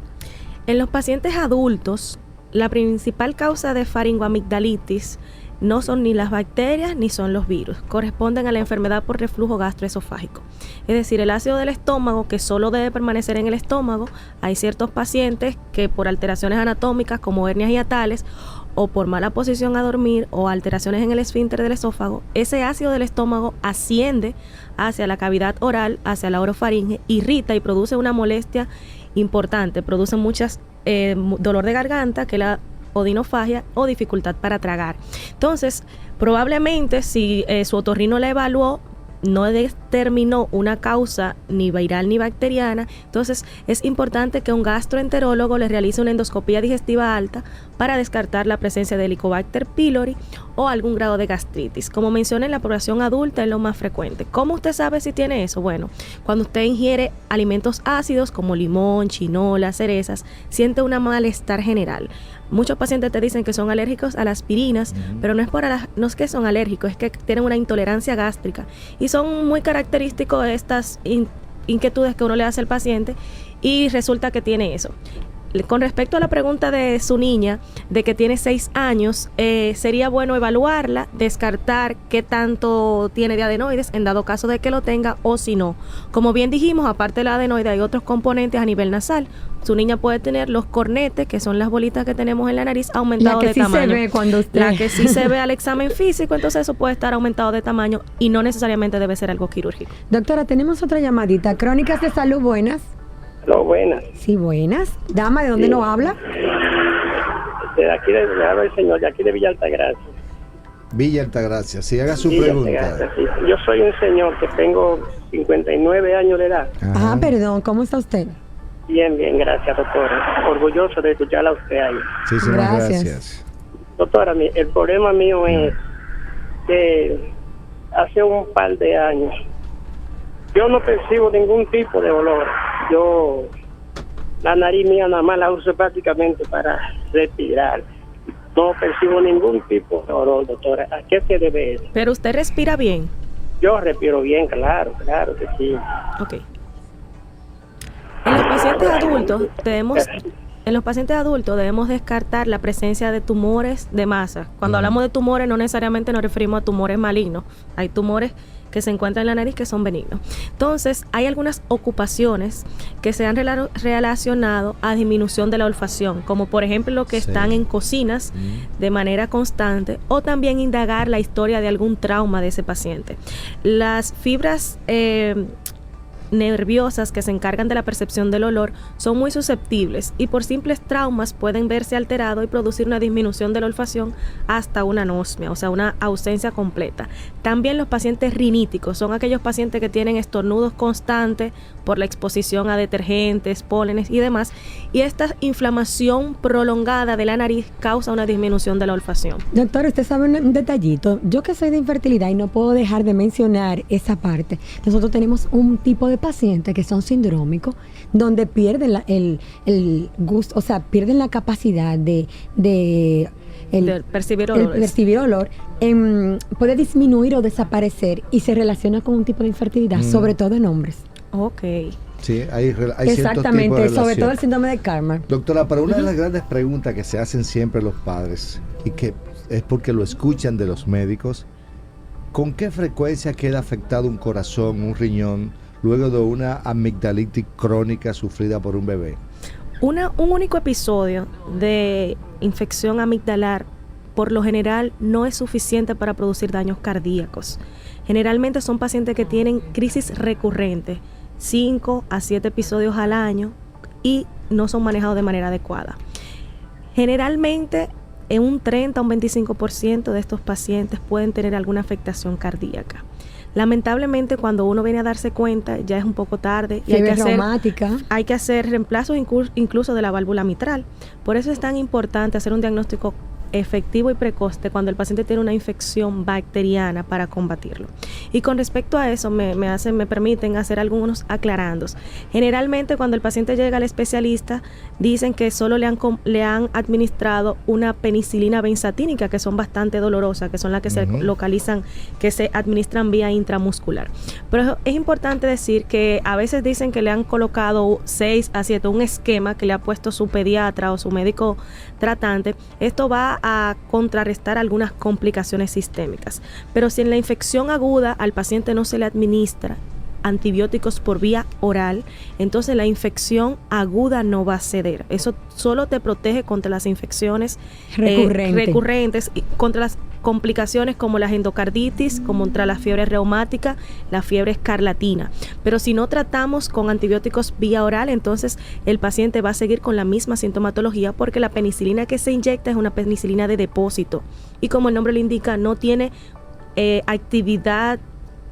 En los pacientes adultos, la principal causa de faringoamigdalitis no son ni las bacterias ni son los virus, corresponden a la enfermedad por reflujo gastroesofágico. Es decir, el ácido del estómago que solo debe permanecer en el estómago. Hay ciertos pacientes que por alteraciones anatómicas como hernias hiatales o por mala posición a dormir o alteraciones en el esfínter del esófago, ese ácido del estómago asciende hacia la cavidad oral, hacia la orofaringe, irrita y produce una molestia importante, produce muchas dolor de garganta, que la odinofagia o dificultad para tragar. Entonces, probablemente si su otorrino la evaluó, no determinó una causa ni viral ni bacteriana, entonces es importante que un gastroenterólogo le realice una endoscopía digestiva alta para descartar la presencia de Helicobacter pylori o algún grado de gastritis. Como mencioné, en la población adulta es lo más frecuente. ¿Cómo usted sabe si tiene eso? Bueno, cuando usted ingiere alimentos ácidos como limón, chinola, cerezas, siente un malestar general. Muchos pacientes te dicen que son alérgicos a las aspirinas, pero no es que son alérgicos, es que tienen una intolerancia gástrica y son muy característicos de estas inquietudes que uno le hace al paciente y resulta que tiene eso. Con respecto a la pregunta de su niña, de que tiene 6 años, sería bueno evaluarla, descartar qué tanto tiene de adenoides, en dado caso de que lo tenga o si no. Como bien dijimos, aparte de la adenoide hay otros componentes a nivel nasal. Su niña puede tener los cornetes, que son las bolitas que tenemos en la nariz, aumentados de tamaño. La que sí se ve cuando usted... La que sí se ve al examen físico, entonces eso puede estar aumentado de tamaño y no necesariamente debe ser algo quirúrgico. Doctora, tenemos otra llamadita. Crónicas de Salud, buenas. No, buenas. Sí, buenas. Dama, ¿de dónde nos habla? De aquí de el señor, de aquí de Villa Altagracia. Villa Altagracia, si haga su Villa pregunta. Altagracia, sí. Yo soy un señor que tengo 59 años de edad. Ah, perdón, ¿cómo está usted? Bien, bien, gracias, doctora. Orgulloso de escucharla a usted ahí. Muchísimas gracias. Doctora, el problema mío es que hace un par de años yo no percibo ningún tipo de olor. La nariz mía nada más la uso prácticamente para respirar. No percibo ningún tipo de olor, doctora. ¿A qué se debe eso? ¿Pero usted respira bien? Yo respiro bien, claro que sí. Ok. En los pacientes adultos debemos descartar la presencia de tumores de masa. Cuando hablamos de tumores no necesariamente nos referimos a tumores malignos. Hay tumores que se encuentran en la nariz que son benignos. Entonces, hay algunas ocupaciones que se han relacionado a disminución de la olfacción, como por ejemplo los que están en cocinas de manera constante, o también indagar la historia de algún trauma de ese paciente. Las fibras nerviosas que se encargan de la percepción del olor son muy susceptibles y por simples traumas pueden verse alterados y producir una disminución de la olfacción hasta una anosmia, o sea, una ausencia completa. También los pacientes riníticos son aquellos pacientes que tienen estornudos constantes por la exposición a detergentes, pólenes y demás, y esta inflamación prolongada de la nariz causa una disminución de la olfacción. Doctor, usted sabe un detallito. Yo que soy de infertilidad y no puedo dejar de mencionar esa parte. Nosotros tenemos un tipo de pacientes que son sindrómicos, donde pierden el gusto, o sea, pierden la capacidad de percibir olor. Puede disminuir o desaparecer y se relaciona con un tipo de infertilidad, sobre todo en hombres. Ok. Sí, hay exactamente, de sobre todo el síndrome de Karma. Doctora, pero una de las grandes preguntas que se hacen siempre los padres, y que es porque lo escuchan de los médicos, ¿con qué frecuencia queda afectado un corazón, un riñón, luego de una amigdalitis crónica sufrida por un bebé? Un único episodio de infección amigdalar por lo general no es suficiente para producir daños cardíacos. Generalmente son pacientes que tienen crisis recurrentes, 5 a 7 episodios al año, y no son manejados de manera adecuada. Generalmente en un 30 a un 25% de estos pacientes pueden tener alguna afectación cardíaca. Lamentablemente, cuando uno viene a darse cuenta, ya es un poco tarde y hay que hacer reemplazos incluso de la válvula mitral. Por eso es tan importante hacer un diagnóstico efectivo y precoz cuando el paciente tiene una infección bacteriana para combatirlo. Y con respecto a eso, me permiten hacer algunos aclarandos. Generalmente, cuando el paciente llega al especialista, dicen que solo le han administrado una penicilina benzatínica, que son bastante dolorosas, que son las que se localizan, que se administran vía intramuscular. Pero es importante decir que a veces dicen que le han colocado 6 a 7, un esquema que le ha puesto su pediatra o su médico tratante. Esto va a contrarrestar algunas complicaciones sistémicas. Pero si en la infección aguda al paciente no se le administra antibióticos por vía oral, entonces la infección aguda no va a ceder. Eso solo te protege contra las infecciones recurrentes y contra las complicaciones como las endocarditis, como contra la fiebre reumática, la fiebre escarlatina. Pero si no tratamos con antibióticos vía oral, entonces el paciente va a seguir con la misma sintomatología, porque la penicilina que se inyecta es una penicilina de depósito y, como el nombre lo indica, no tiene actividad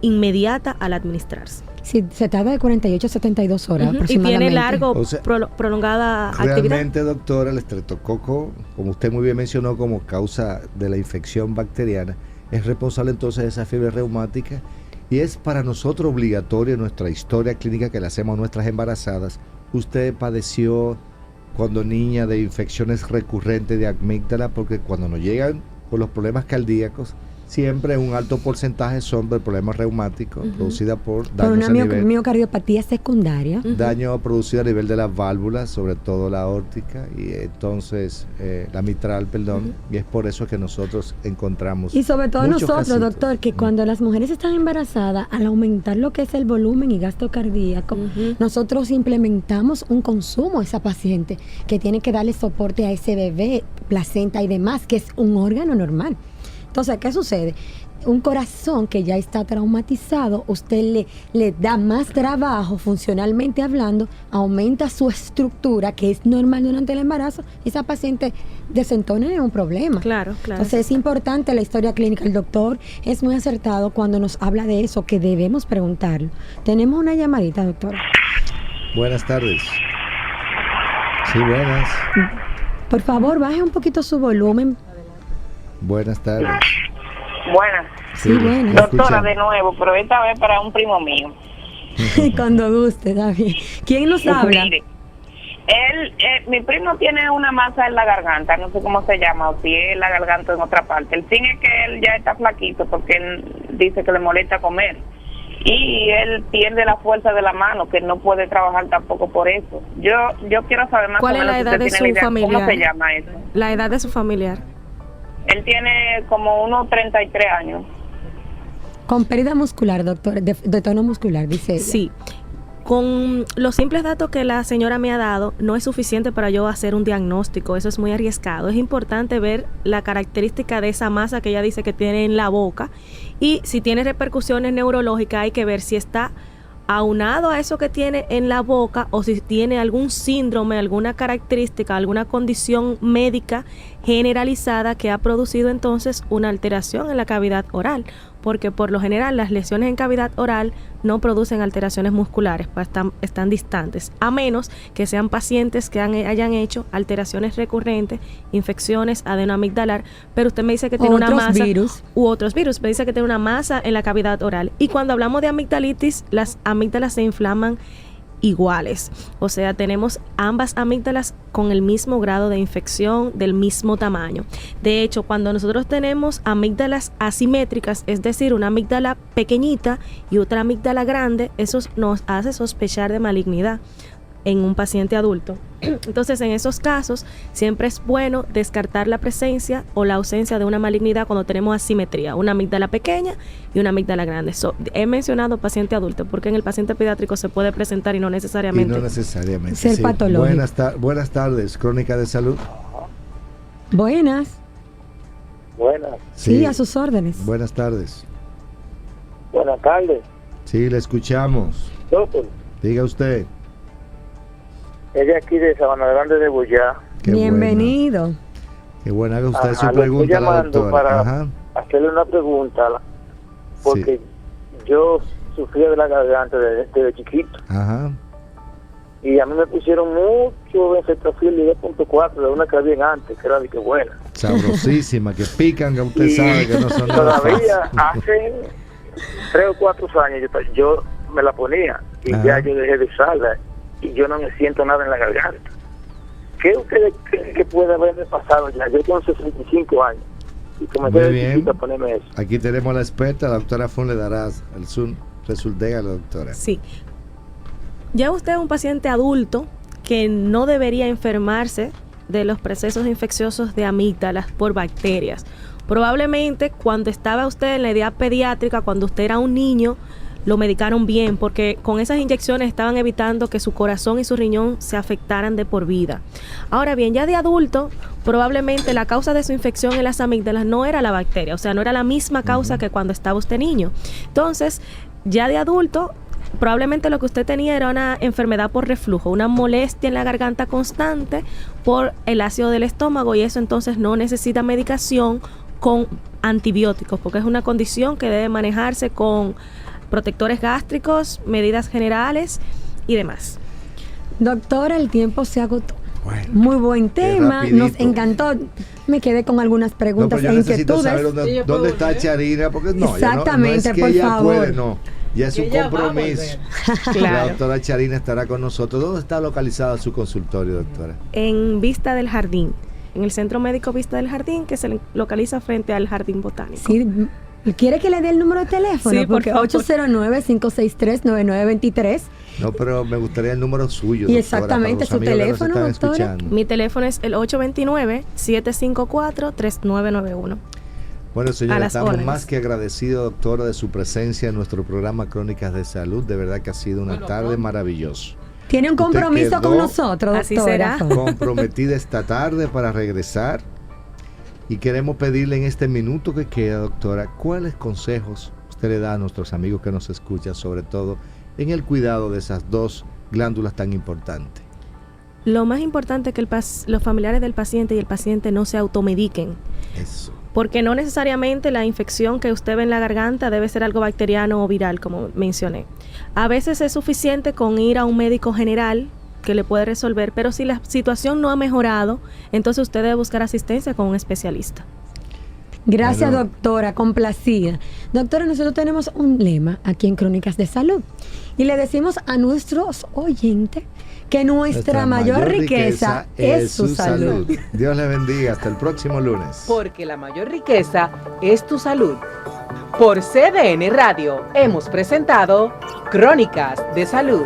inmediata al administrarse. Sí, se tarda de 48 a 72 horas aproximadamente. Y tiene prolongada actividad. Realmente, doctora, el estreptococo, como usted muy bien mencionó, como causa de la infección bacteriana, es responsable entonces de esa fiebre reumática, y es para nosotros obligatorio en nuestra historia clínica que le hacemos a nuestras embarazadas. Usted padeció cuando niña de infecciones recurrentes de amígdala, porque cuando nos llegan con los problemas cardíacos, siempre un alto porcentaje son de problemas reumáticos producidos por Por daños una a nivel, miocardiopatía secundaria. daño producido a nivel de las válvulas, sobre todo la aórtica y entonces la mitral, perdón, y es por eso que nosotros encontramos Y sobre todo muchos nosotros, casitos. doctor, que cuando las mujeres están embarazadas, al aumentar lo que es el volumen y gasto cardíaco, nosotros implementamos un consumo a esa paciente que tiene que darle soporte a ese bebé, placenta y demás, que es un órgano normal. Entonces, ¿qué sucede? Un corazón que ya está traumatizado, usted le da más trabajo funcionalmente hablando, aumenta su estructura, que es normal durante el embarazo, y esa paciente desentona en un problema. Claro, claro. Entonces es importante la historia clínica. El doctor es muy acertado cuando nos habla de eso, que debemos preguntarlo. Tenemos una llamadita, doctor. Buenas tardes. Sí, buenas. Por favor, baje un poquito su volumen. Buenas tardes. Buenas. Sí, buenas. Doctora, de nuevo, pero esta vez para un primo mío. Cuando guste, David. ¿Quién nos habla? Mire, mi primo tiene una masa en la garganta, no sé cómo se llama, o si es la garganta en otra parte. El fin es que él ya está flaquito porque él dice que le molesta comer. Y él pierde la fuerza de la mano, que no puede trabajar tampoco por eso. Yo quiero saber más o ¿Cuál es menos la si edad usted de tiene su la idea, familiar? ¿cómo se llama eso? La edad de su familiar. Él tiene como unos 33 años. Con pérdida muscular, doctor, de tono muscular, dice ella. Sí. Con los simples datos que la señora me ha dado, no es suficiente para yo hacer un diagnóstico. Eso es muy arriesgado. Es importante ver la característica de esa masa que ella dice que tiene en la boca. Y si tiene repercusiones neurológicas, hay que ver si está aunado a eso que tiene en la boca o si tiene algún síndrome, alguna característica, alguna condición médica generalizada que ha producido entonces una alteración en la cavidad oral, porque por lo general las lesiones en cavidad oral no producen alteraciones musculares, pues están distantes, a menos que sean pacientes que hayan hecho alteraciones recurrentes, infecciones, adenoamigdalar, pero usted me dice que tiene una masa u otros virus, me dice que tiene una masa en la cavidad oral. Y cuando hablamos de amigdalitis, las amígdalas se inflaman iguales, o sea, tenemos ambas amígdalas con el mismo grado de infección, del mismo tamaño. De hecho, cuando nosotros tenemos amígdalas asimétricas, es decir, una amígdala pequeñita y otra amígdala grande, eso nos hace sospechar de malignidad en un paciente adulto. Entonces, en esos casos, siempre es bueno descartar la presencia o la ausencia de una malignidad cuando tenemos asimetría, una amígdala pequeña y una amígdala grande. He mencionado paciente adulto porque en el paciente pediátrico se puede presentar y no necesariamente. Ser patológico. Buenas tardes, Crónica de Salud. Buenas. Buenas. Sí, a sus órdenes. Buenas tardes. Buenas tardes. Sí, le escuchamos. Doctor, Diga usted. ella aquí de Sabana Grande de Boyá. Bienvenido. Buena. Qué buena que usted su Lo pregunta estoy a la llamando doctora. para hacerle una pregunta, porque yo sufría de la garganta desde chiquito. Ajá. Y a mí me pusieron mucho Benzetrafil y 2.4 de una que había antes, que era de que buena. Sabrosísima, que pican, que usted sabe que no son nada Todavía fáciles. hace 3 o 4 años yo me la ponía y ya yo dejé de usarla y yo no me siento nada en la garganta. ¿Qué ustedes creen que puede haberme pasado ya? Yo tengo 65 años y comencé Muy de bien. chiquito a ponerme eso. Aquí tenemos a la experta, la doctora Fon le dará el resultado a la doctora. Sí. Ya usted es un paciente adulto que no debería enfermarse de los procesos infecciosos de amígdalas por bacterias. Probablemente cuando estaba usted en la edad pediátrica, cuando usted era un niño, lo medicaron bien porque con esas inyecciones estaban evitando que su corazón y su riñón se afectaran de por vida. Ahora bien, ya de adulto, probablemente la causa de su infección en las amígdalas no era la bacteria, o sea, no era la misma causa que cuando estaba usted niño. Entonces, ya de adulto, probablemente lo que usted tenía era una enfermedad por reflujo, una molestia en la garganta constante por el ácido del estómago, y eso entonces no necesita medicación con antibióticos, porque es una condición que debe manejarse con protectores gástricos, medidas generales y demás. Doctora, el tiempo se agotó. Bueno, muy buen tema, rapidito. nos encantó. Me quedé con algunas preguntas yo e necesito inquietudes. saber dónde está Charina, porque no, Exactamente, no es que por ella favor. puede, no. Ya es un compromiso. La Claro. doctora Charina estará con nosotros. ¿Dónde está localizada su consultorio, doctora? En Vista del Jardín, en el Centro Médico Vista del Jardín, que se localiza frente al Jardín Botánico. Sí, ¿quiere que le dé el número de teléfono? Sí, porque por favor. 809-563-9923. No, pero me gustaría el número suyo. Y doctora, exactamente, para los su amigos que nos teléfono, están doctora. escuchando. Mi teléfono es el 829-754-3991. Bueno, A señora, las estamos órdenes. más que agradecidos, doctora, de su presencia en nuestro programa Crónicas de Salud. De verdad que ha sido una tarde maravillosa. Tiene un Usted compromiso quedó con nosotros, Así doctora. será. Comprometida esta tarde para regresar. Y queremos pedirle en este minuto que queda, doctora, ¿cuáles consejos usted le da a nuestros amigos que nos escuchan, sobre todo en el cuidado de esas dos glándulas tan importantes? Lo más importante es que los familiares del paciente y el paciente no se automediquen. Eso. Porque no necesariamente la infección que usted ve en la garganta debe ser algo bacteriano o viral, como mencioné. A veces es suficiente con ir a un médico general que le puede resolver, pero si la situación no ha mejorado, entonces usted debe buscar asistencia con un especialista. Gracias, Bueno. doctora, complacida. Doctora, nosotros tenemos un lema aquí en Crónicas de Salud y le decimos a nuestros oyentes que nuestra mayor riqueza es su salud. Dios le bendiga. Hasta el próximo lunes. Porque la mayor riqueza es tu salud. Por CDN Radio hemos presentado Crónicas de Salud.